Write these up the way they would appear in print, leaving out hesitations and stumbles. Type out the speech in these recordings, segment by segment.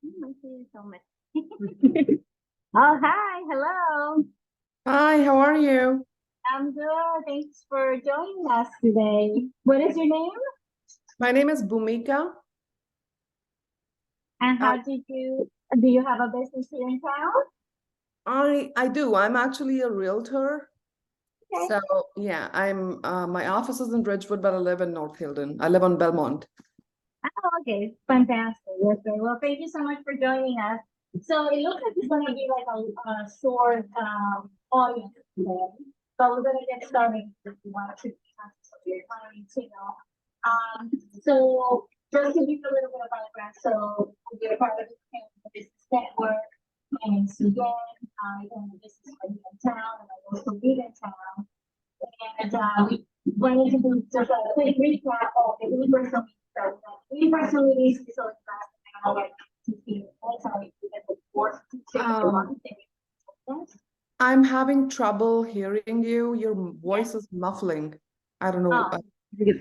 I see you so much. Oh, hi. Hello. Hi, how are you? I'm good. Thanks for joining us today. What is your name? My name is Bhumika. And Uh, how do you have a business here in town? I do. I'm actually a realtor. Okay. So yeah, I'm my office is in Ridgewood, but I live in North Hilton. I live on Belmont. Oh, okay. Fantastic. That's great. Well, thank you so much for joining us. So it looks like it's going to be like a short audience today. But we're going to get started if you want to your economy, you know. So just to give you a little bit of background, so we're part of the business network and NHBN, I own the business right here in town, and I also live in town. And we wanted to do just a quick recap of the in-person meetings that we had. In-person meetings is always last an hour, 15 minutes, and we do that before to change the Um, one. I'm having trouble hearing you. Your Yes. voice is muffling. I don't know. Oh, maybe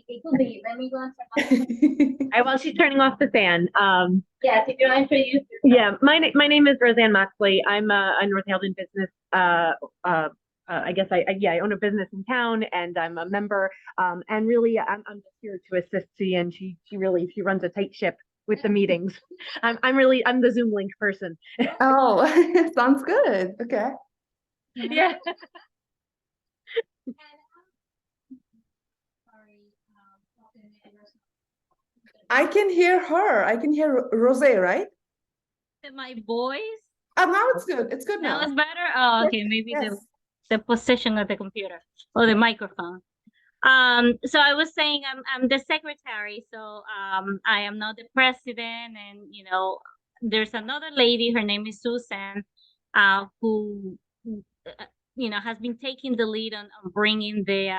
it could be. Let me go and turn off. While she's turning off the fan, Yes, if you want to introduce yourself. yeah, my name is Roseanne Moxley. I'm a North Haven business. I guess I own a business in town, and I'm a member. And really, I'm just here to assist C, and she runs a tight ship with the meetings. I'm the Zoom link person. Oh, sounds good. Okay. Yeah. I can hear her. I can hear Rose, right? My voice Now it's good. It's good now now. is better. Oh, Yes. okay, maybe Yes. the position of the computer or the microphone. So I was saying I'm the secretary, so I am not the president, and there's another lady. Her name is Susan, who has been taking the lead on bringing the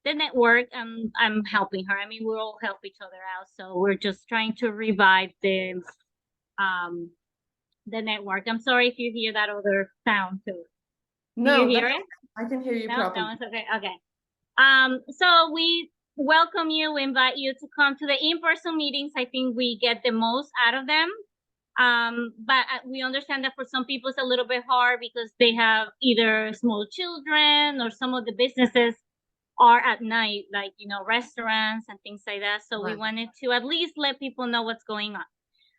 network, and I'm helping her. I mean, we all help each other out, so we're just trying to revive um the network. I'm sorry if you hear that other sound too. Do you No, hear it? I can hear you No, properly. no, it's okay. Okay. So we welcome you, we invite you to come to the in-person meetings. I think we get the most out of them. But we understand that for some people it's a little bit hard because they have either small children or some of the businesses are at night, like restaurants and things like that. So we Right. wanted to at least let people know what's going on.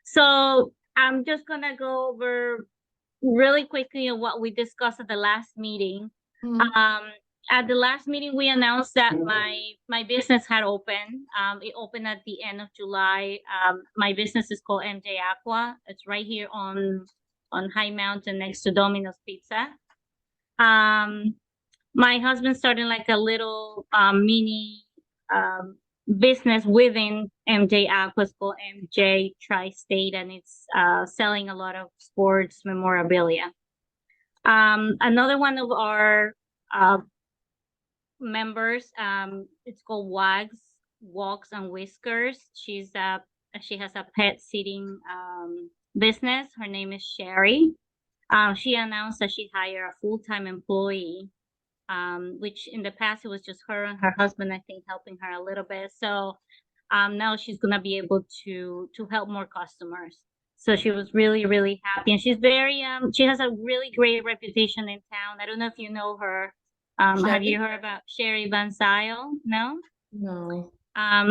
So I'm just gonna go over really quickly on what we discussed at the last meeting. Mhm. At the last meeting, we announced that my business had opened. It opened at the end of July. My business is called MJ Aqua. It's right here on High Mountain next to Domino's Pizza. Um, my husband started like a little mini um, business within MJ Aqua. It's called MJ Tri-State, and it's selling a lot of sports memorabilia. Another one of our uh, members, it's called Wags Walks and Whiskers. She has a pet sitting business. Her name is Sherry. She announced that she hired a full-time employee, which in the past it was just her and her husband, I think, helping her a little bit. So now she's gonna be able to help more customers. So she was really, really happy, and she has a really great reputation in town. I don't know if you know her. Have you Sherry? heard about Sherry Van Zyl? No. No.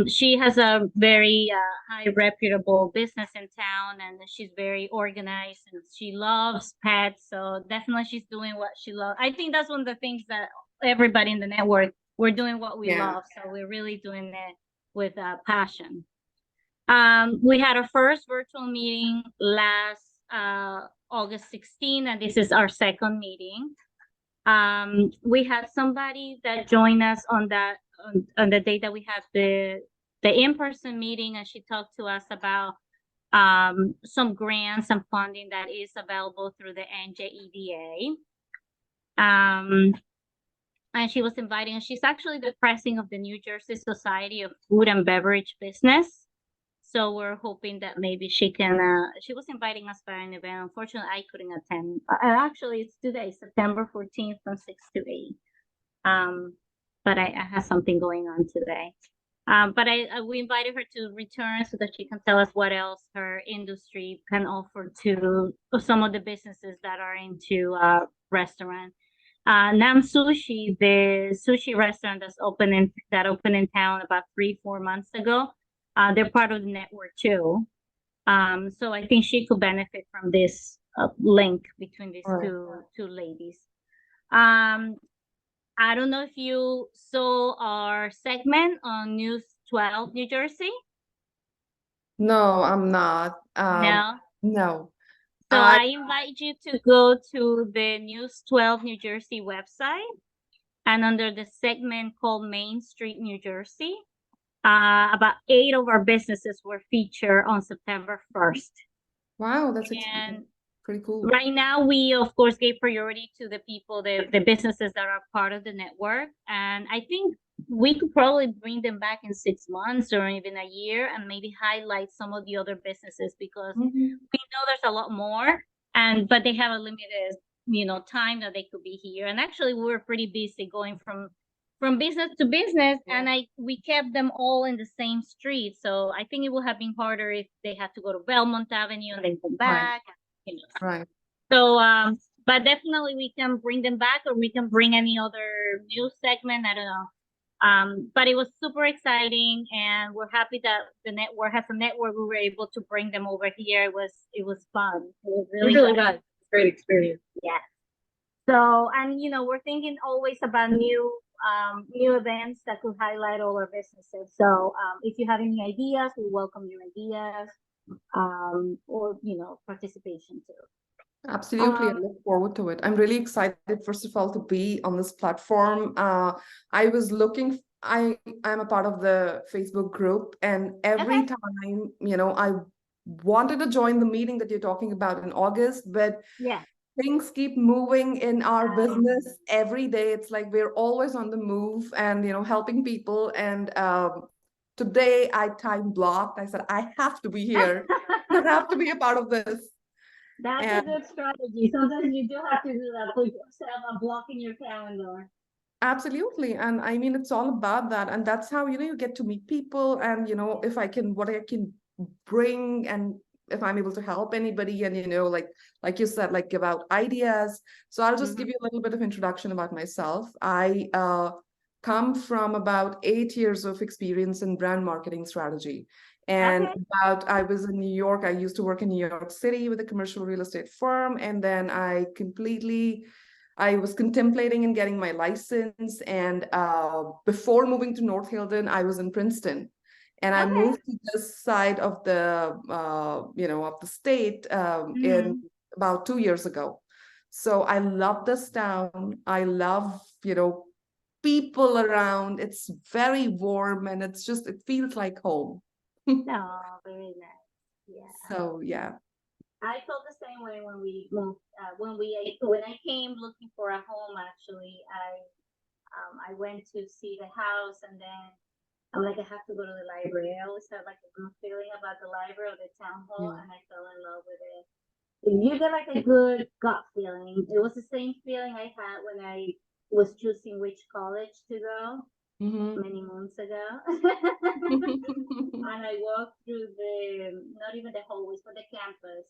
She has a very high reputable business in town, and she's very organized, and she loves pets. So definitely she's doing what she loves. I think that's one of the things that everybody in the network, we're doing what we Yeah. love. So we're really doing it with passion. We had our first virtual meeting last August 16, and this is our second meeting. We had somebody that joined us on the day that we had the in-person meeting, and she talked to us about some grants and funding that is available through the NJEDA. And she was inviting us. She's actually the president of the New Jersey Society of Food and Beverage Business. So we're hoping that maybe she can. She was inviting us for an event. Unfortunately, I couldn't attend. Actually, it's today, September 14th, from 6 to 8. Um, but I have something going on today. But we invited her to return so that she can tell us what else her industry can offer to some of the businesses that are into restaurant. Nam Sushi, the sushi restaurant that opened in town about 3-4 months ago. They're part of the network too. So I think she could benefit from this link between these Right. two ladies. I don't know if you saw our segment on News 12 New Jersey. No, I'm not. No. No. So I I invite you to go to the News 12 New Jersey website, and under the segment called Main Street New Jersey, about 8 of our businesses were featured on September 1st. Wow, that's And pretty cool. right now, we of course gave priority to the people, the businesses that are part of the network. And I think we could probably bring them back in 6 months or even a year and maybe highlight some of the other businesses because Mhm. we know there's a lot more, but they have a limited, time that they could be here. And actually, we were pretty busy going from business to business, and we kept them all in the same street. So I think it would have been harder if they had to go to Belmont Avenue and then come back. Right. So, but definitely we can bring them back, or we can bring any other news segment. I don't know. But it was super exciting, and we're happy that the network has a network. We were able to bring them over here. It was fun. It was really fun. Great experience. Yeah. So, and we're thinking always about new events that could highlight all our businesses. So, if you have any ideas, we welcome your ideas, or participation too. Absolutely. I look forward to it. I'm really excited, first of all, to be on this platform. I was looking, I'm a part of the Facebook group, and every time, I wanted to join the meeting that you're talking about in August, but Yeah. things keep moving in our business every day. It's like we're always on the move and, helping people. And today I time blocked. I said, I have to be here. I have to be a part of this. That's And a good strategy. Sometimes you do have to do that. Put yourself a block in your calendar. absolutely. And I mean, it's all about that. And that's how, you get to meet people and, if I can, what I can bring and if I'm able to help anybody and, like you said, like give out ideas. So I'll just give you a little bit of introduction about myself. I come from about 8 years of experience in brand marketing strategy. And I was in New York. I used to work in New York City with a commercial real estate firm. And then I was contemplating in getting my license. And before moving to North Hilton, I was in Princeton. And I moved to this side of the, of the state in about 2 years ago. So I love this town. I love, people around. It's very warm and it feels like home. Oh, very nice. Yeah. So, yeah. I felt the same way when we moved. When I came looking for a home, actually, I went to see the house, and then I'm like, I have to go to the library. I always had like a good feeling about the library or the town hall, and I fell in love with it. You get like a good gut feeling. It was the same feeling I had when I was choosing which college to go many months ago. And I walked through not even the hallways, but the campus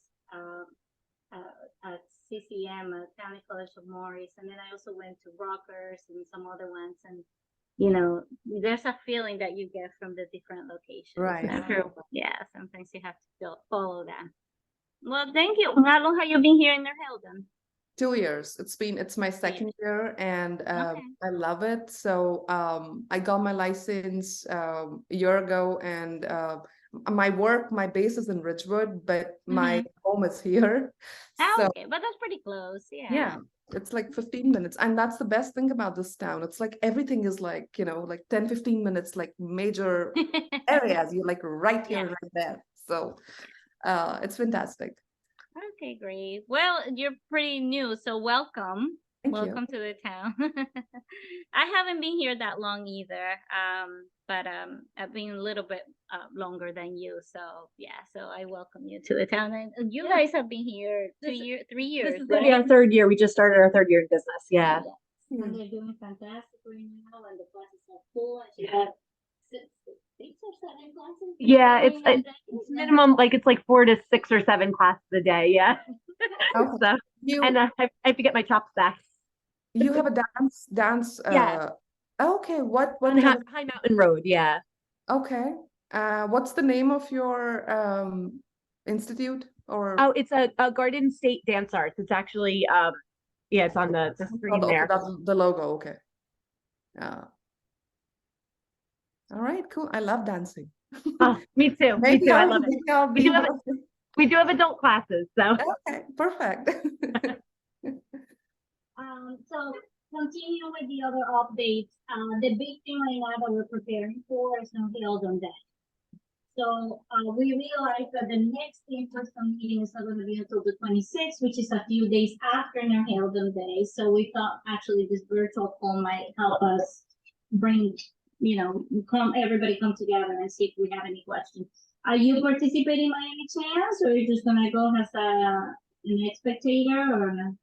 at CCM, County College of Morris. And then I also went to Rutgers and some other ones. And, there's a feeling that you get from the different locations. Right. That's true. Yeah, sometimes you have to follow that. Well, thank you. How long have you been here in Northampton? 2 years. It's my second year and I love it. So I got my license a year ago and my base is in Ridgewood, but my home is here. So Okay, but that's pretty close. yeah, it's like 15 minutes. And that's the best thing about this town. It's like everything is like, like 10, 15 minutes, like major areas. You're like right here, right there. So it's fantastic. Okay, great. Well, you're pretty new, so welcome. Thank you. Welcome to the town. I haven't been here that long either, but I've been a little bit longer than you. So yeah, so I welcome you to the town. And you guys have been here 3 years. This is gonna be our third year. We just started our third year in business. Yeah. And they're doing fantastic right now, and the classes are full, and she has classes? Yeah, During the day? it's minimum, like, it's like 4 to 6 or 7 classes a day, yeah. Okay. So, and I have to get my chops back. You have a dance Yeah. okay, what On kind of High Mountain Road, yeah. okay. What's the name of your institute or Oh, it's a Garden State Dance Arts. It's actually, yeah, it's on the screen okay, there. that's the logo, okay. All right, cool. I love dancing. Oh, me too. Me Maybe too. I love it. I'll We be do have We do have adult classes, so. okay, perfect. So continue with the other updates. The big thing right now that we're preparing for is no Hilton Day. So we realized that the next in-person meeting is not going to be until the 26th, which is a few days after no Hilton Day. So we thought actually this virtual call might help us bring, everybody come together and see if we have any questions. Are you participating by any chance, or are you just gonna go as an spectator, or?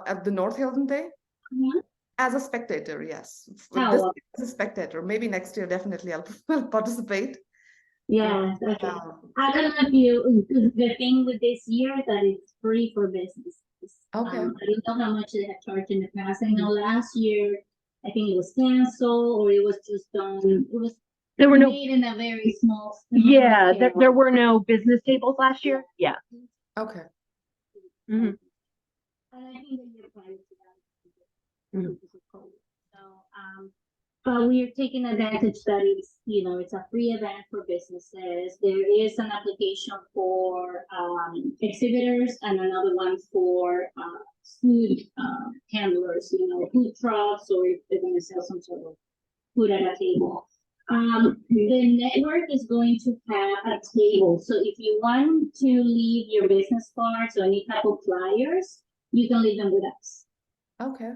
At the North Hilton Day? Mhm. As a spectator, yes. Oh, This well. as a spectator. Maybe next year, definitely I'll participate. Yes, okay. Um, I don't know if the thing with this year that it's free for businesses. Okay. I don't know how much they have charged in the past. I know last year, I think it was canceled, or it was just it was There were no, made in a very small. yeah, scale. there were no business tables last year. Yeah. Okay. Mhm. And I think that you're prior to that. Mhm. because of COVID. So, but we are taking advantage that it's a free event for businesses. There is an application for exhibitors and another one for food handlers, food trucks, or if they're gonna sell some sort of food at a table. The network is going to have a table. So if you want to leave your business cards or any type of flyers, you can leave them with us. Okay.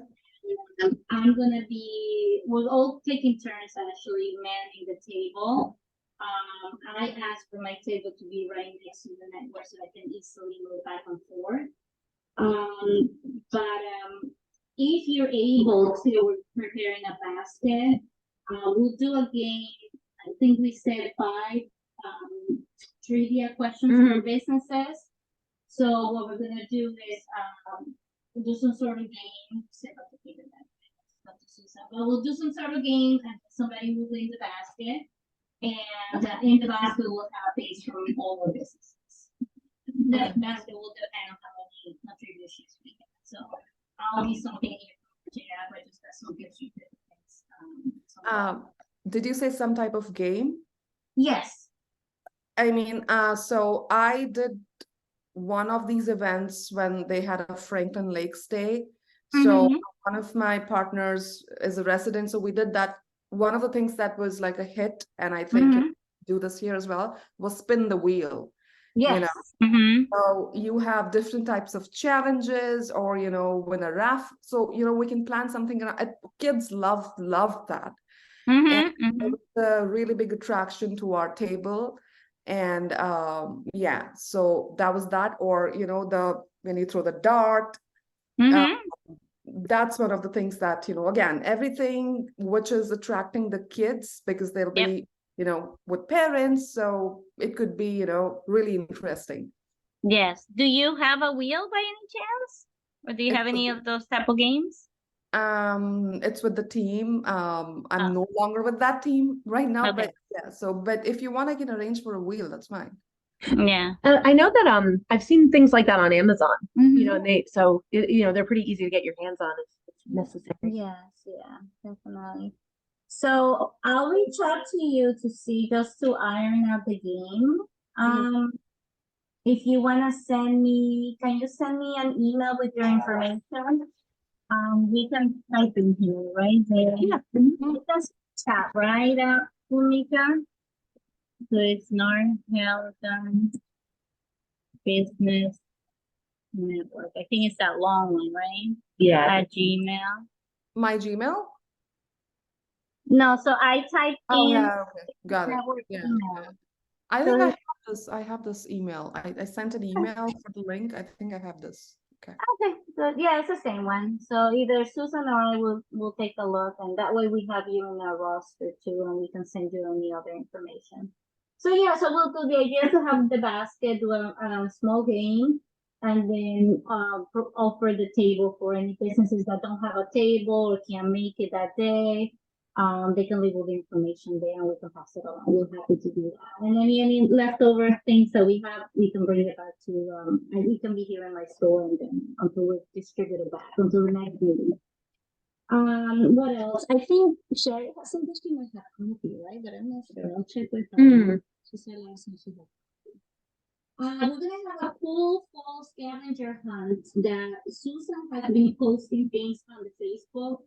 We're all taking turns actually manning the table. I asked for my table to be right next to the network so I can easily move back and forth. But if you're able to, we're preparing a basket. We'll do a game. I think we said 5 trivia questions for businesses. So what we're gonna do is we'll do some sort of game. But we'll do some sort of game, and somebody will win the basket, and in the basket we'll have things from all the businesses. That basket will depend on how many contributions we get. So I'll need something here to but just got some gifts you things. Did you say some type of game? Yes. I mean, so I did one of these events when they had a Franklin Lakes Day. So one of my partners is a resident, so we did that. One of the things that was like a hit, and I think do this here as well, was spin the wheel. Yes. So you have different types of challenges, or win a raffle. So we can plan something. Kids love that. And it was a really big attraction to our table. And yeah, so that was that. Or when you throw the dart, that's one of the things that again, everything which is attracting the kids, because they'll be with parents, so it could be really interesting. Yes. Do you have a wheel by any chance? Or do you have any of those type of games? It's with the team. I'm no longer with that team right now, but yeah, so but if you want, I can arrange for a wheel, that's fine. yeah. I know that I've seen things like that on Amazon. And they're pretty easy to get your hands on if necessary. Yes, yeah, definitely. So I'll reach out to you to see, just to iron out the game. If you wanna can you send me an email with your information? We can type in here, right? Yeah. It does chat, right, Monica? So it's North Hilton Business Network. I think it's that long one, right? Yeah. At Gmail. My Gmail? No, so I typed in Yeah, okay, got it. network Yeah. email. I think I have this email. I sent an email for the link. I think I have this. Okay. Okay, so yeah, it's the same one. So either Susan or I will take a look, and that way we have you in our roster too, and we can send you any other information. So yeah, so the idea is to have the basket, do a small game, and then offer the table for any businesses that don't have a table or can't make it that day. They can leave all the information there, and we can pass it along. We're happy to do that. And any leftover things that we have, we can bring it back to and we can be here in my store, and then until we distribute it back until the next meeting. What else? I think Sherry has some she might have coffee, right? But I'm not sure. I'll check with her. Mm. She said last time she had. We're gonna have a cool fall scavenger hunt that Susan has been posting things on the Facebook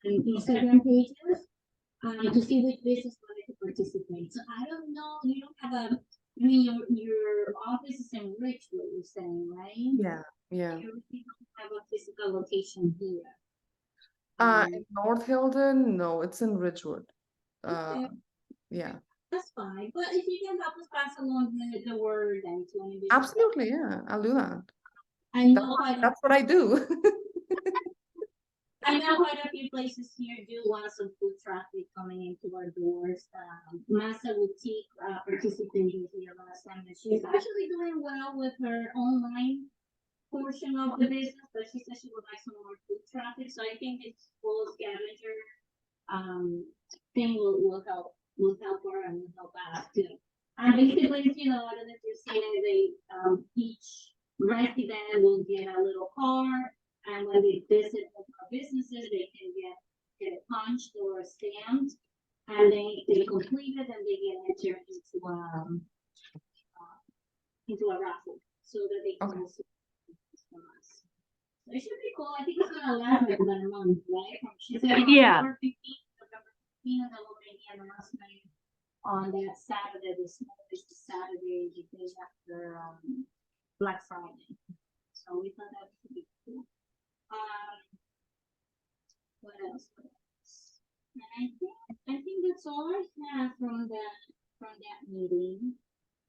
and Instagram pages to see which business wanted to participate. So I don't know, you don't have a, I mean, your office is in Richwood, you're saying, right? Yeah, yeah. You don't have a physical location here. In North Hilton, no, it's in Ridgewood. Okay. Yeah, That's fine, but if you can help us pass along the word and to any business. absolutely. Yeah, I'll do that. I know quite a, That's what I do. I know quite a few places here do want some food traffic coming into our doors. Masa Boutique participated here last time, and she's actually doing well with her online portion of the business, but she said she would like some more food traffic, so I think this full scavenger thing will help her and will help us too. And basically, you know, I don't know if you've seen it, they each resident will get a little card, and when they visit our businesses, they can get it punched or stamped, and they complete it and they get entered into a raffle so that they can Okay. also from us. So it should be cool. I think it's gonna last like about a month, right? She said Yeah. November 15th, and then we'll make the announcement on that Saturday, the smallest Saturday, the day after Black Friday. So we thought that would be cool. What else? And I think that's all I have from that meeting.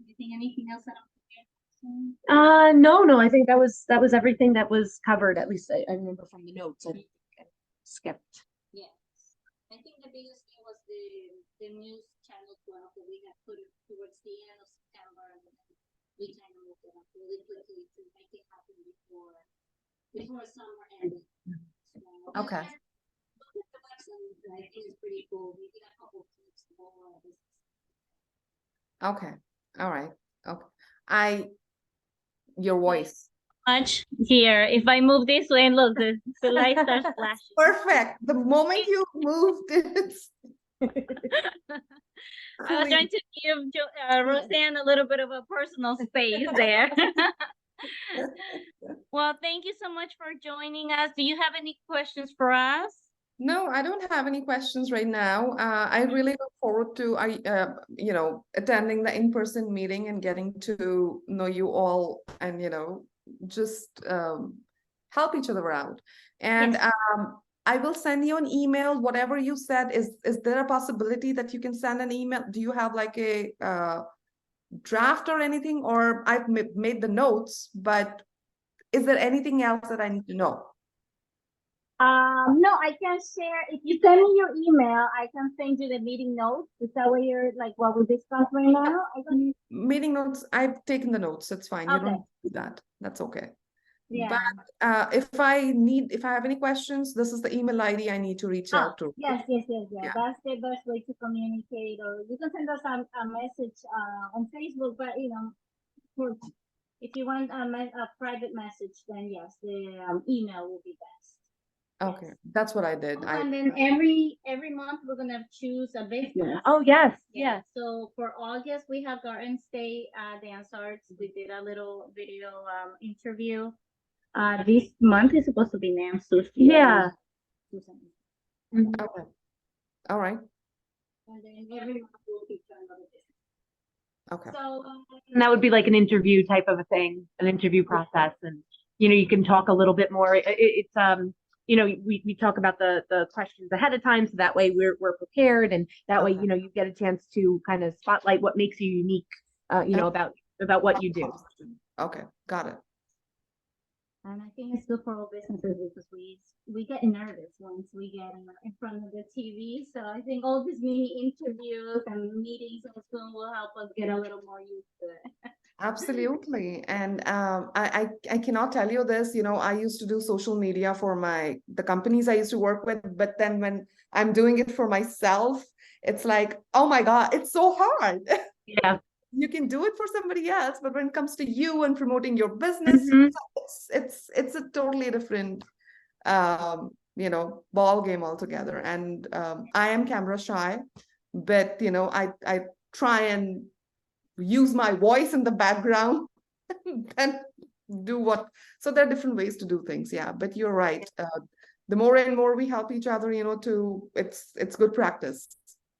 Anything else that I'm forgetting? No, I think that was everything that was covered, at least I remember from the notes. I skipped. Yes. I think the biggest thing was the news channel 12 that we had put it towards the end of September, and then we kind of moved it up really quickly to make it happen before summer ended. So, Okay. the website, I think it's pretty cool. We did a couple of clips more of this. Okay. All right. Okay. Your voice. Much here. If I move this way and look, the light starts flashing. Perfect. The moment you moved it. I was trying to give Roseanne a little bit of a personal space there. Well, thank you so much for joining us. Do you have any questions for us? No, I don't have any questions right now. I really look forward to attending the in-person meeting and getting to know you all, and just help each other out. And Yes. I will send you an email. Whatever you said, is there a possibility that you can send an email? Do you have like a draft or anything? Or I've made the notes, but is there anything else that I need to know? No, I can share. If you send me your email, I can send you the meeting notes. Is that what you're like? What we discussed right now? Meeting notes. I've taken the notes. That's fine. You Okay. don't do that. That's okay. Yeah. But if I have any questions, this is the email ID I need to reach out to. Yes. Yeah. That's the best way to communicate, or you can send us a message on Facebook. But if you want a private message, then yes, the email will be best. Okay, that's what I did. And then every month we're gonna choose a business. Oh, yes. Yeah. So for August, we have Garden State Dance Arts. We did a little video interview. This month is supposed to be Nam Sushi. Yeah. Okay. All right. And then every month we'll feature another business. Okay. So And that would be like an interview type of a thing, an interview process, and you can talk a little bit more. It's we talk about the questions ahead of time, so that way we're prepared, and that way Okay. you get a chance to kind of spotlight what makes you unique, about what you do. Okay, got it. And I think it's good for all businesses because we get nervous once we get in front of the TV. So I think all these mini interviews and meetings on Zoom will help us get a little more used to it. Absolutely. And I cannot tell you this, I used to do social media for the companies I used to work with, but then when I'm doing it for myself, it's like, oh my God, it's so hard. Yeah. You can do it for somebody else, but when it comes to you and promoting your business, Mhm. it's a totally different ball game altogether. And I am camera shy, but I try and use my voice in the background and do what. So there are different ways to do things, yeah. But you're right. The more and more we help each other, it's good practice.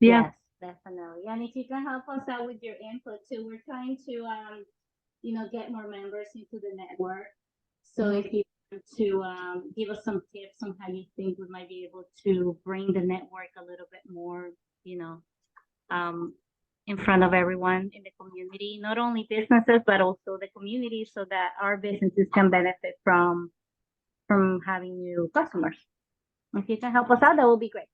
Yeah. Yes, definitely. And if you can help us out with your input too, we're trying to get more members into the network. So Mhm. if you want to give us some tips on how you think we might be able to bring the network a little bit more, um, in front of everyone in the community, not only businesses, but also the community so that our businesses can benefit from having new customers. If you can help us out, that would be great.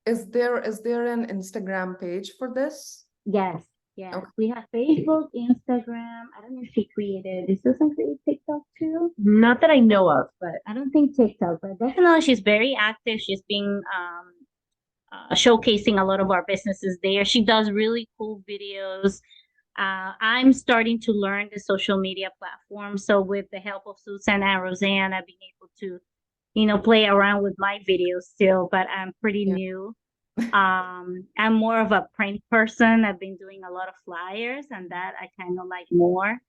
Is there an Instagram page for this? Yes, yes. Okay. We have Facebook, Instagram. I don't know if she created. Is Susan create TikTok too? Not that I know of, but I don't think TikTok, but definitely. Definitely, she's very active. She's been showcasing a lot of our businesses there. She does really cool videos. I'm starting to learn the social media platform. So with the help of Susan and Roseanne, I've been able to, play around with my videos still, but I'm pretty Yeah. new. I'm more of a print person. I've been doing a lot of flyers and that I kind of like more.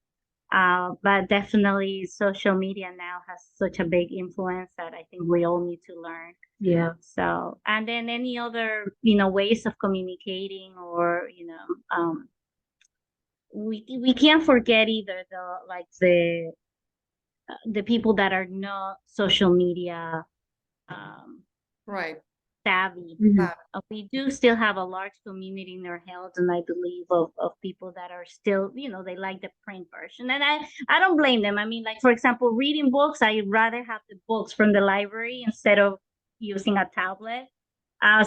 But definitely social media now has such a big influence that I think we all need to learn. yeah. So, and then any other, ways of communicating or, we can't forget either the people that are not social media um Right. savvy. Mhm. We do still have a large community in our health, and I believe of people that are still, they like the print version. And I don't blame them. I mean, like for example, reading books, I'd rather have the books from the library instead of using a tablet.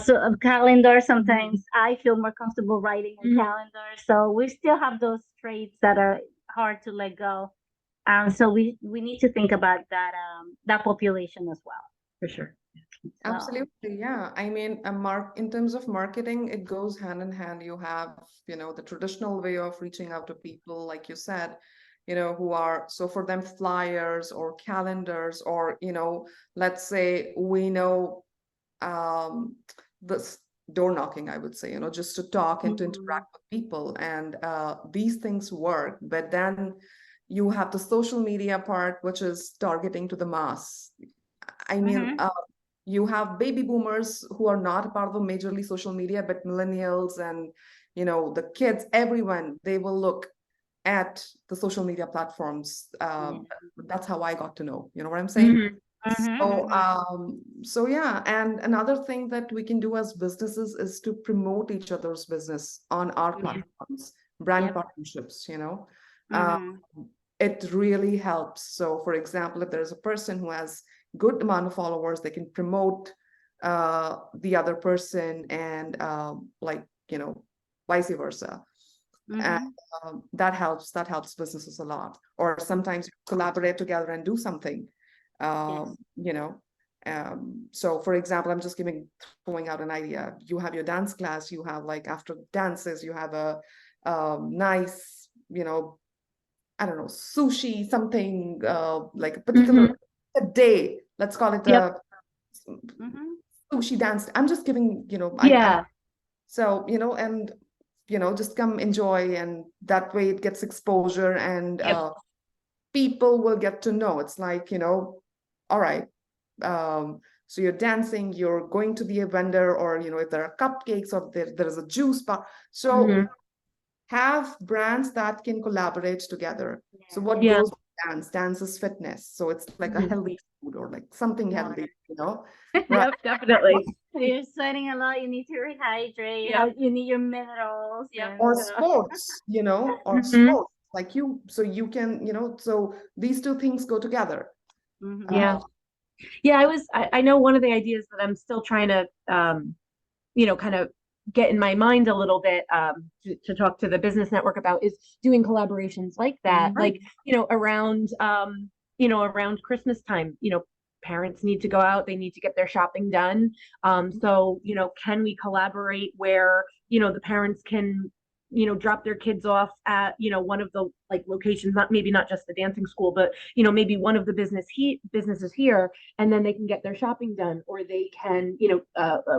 So a calendar, sometimes I feel more comfortable writing a Mhm. calendar. So we still have those traits that are hard to let go. So we need to think about that population as well. For sure. So, Absolutely, yeah. I mean, in terms of marketing, it goes hand in hand. You have, the traditional way of reaching out to people, like you said, who are, so for them, flyers or calendars, or, let's say we know this door knocking, I would say, just to talk and to interact with people. And these things work. But then you have the social media part, which is targeting to the mass. I mean, mhm. you have baby boomers who are not part of the majorly social media, but millennials and, the kids, everyone, they will look at the social media platforms. That's how I got to know, you know what I'm saying? Mhm. So, Mhm. so yeah, and another thing that we can do as businesses is to promote each other's business on our Mhm. platforms, brand Yep. partnerships, Mhm. it really helps. So, for example, if there's a person who has good amount of followers, they can promote the other person, and vice versa. And Mhm. that helps businesses a lot. Or sometimes you collaborate together and do something. Yes. You know. So for example, I'm just throwing out an idea. You have your dance class, you have like after dances, you have a nice, I don't know, sushi, something like a particular Mhm. a day. Let's call it Yep. a Mhm. sushi dance. I'm just giving, Yeah. so, and just come enjoy, and that way it gets exposure, and Yep. people will get to know. It's like, all right. So you're dancing, you're going to be a vendor, or if there are cupcakes, or there's a juice bar. So Mhm. have brands that can collaborate together. So what Yeah. goes with dance? Dance is fitness. So it's like a Mhm. healthy food, or like something Yeah. healthy, right? Yep. Definitely. You're sweating a lot. You need to rehydrate. Yep. You need your minerals. Yep. Or And, sports, or Mhm. sports, like so you can, so these two things go together. Mhm. Yeah. Yeah, I know one of the ideas that I'm still trying to, kind of get in my mind a little bit, to talk to the business network about is doing collaborations like that, like, around, around Christmas time, parents need to go out, they need to get their shopping done. So, can we collaborate where, the parents can, drop their kids off at, one of the like locations, not just the dancing school, but, maybe one of the businesses here, and then they can get their shopping done, or they can,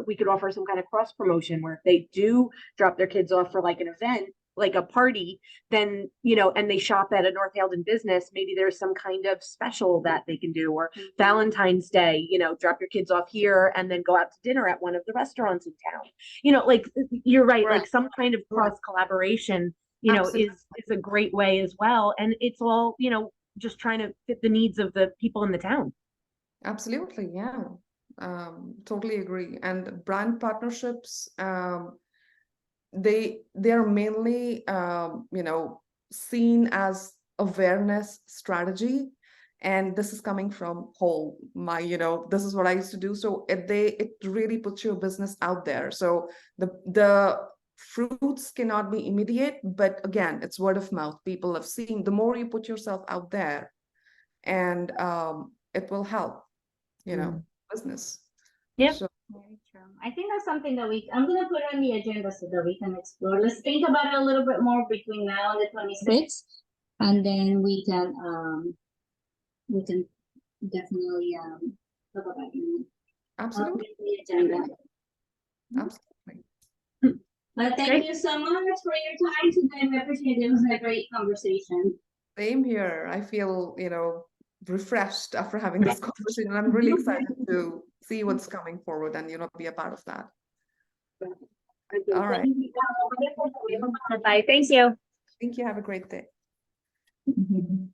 we could offer some kind of cross promotion where if they do drop their kids off for like an event, like a party, then, and they shop at a North Haledon business, maybe there's some kind of special that they can do, or Valentine's Day, drop your kids off here and then go out to dinner at one of the restaurants in town. Like you're right, like some kind of cross collaboration, Absolutely. is a great way as well. And it's all, just trying to fit the needs of the people in the town. Absolutely, yeah. Totally agree. And brand partnerships, they are mainly seen as awareness strategy, and this is coming from whole my this is what I used to do. So it really puts your business out there. So the fruits cannot be immediate, but again, it's word of mouth. People have seen, the more you put yourself out there, and it will help business. Yep. So Very true. I think that's something that I'm gonna put on the agenda so that we can explore. Let's think about it a little bit more between now and the 26th, and then we can definitely talk about it. absolutely, The agenda. absolutely. But thank Great. you so much for your time today. We appreciate it. It was a great conversation. Same here. I feel, refreshed after having this conversation. I'm really excited to see what's coming forward and, be a part of that. All right. Bye. Thank you. Thank you. Have a great day. Mhm.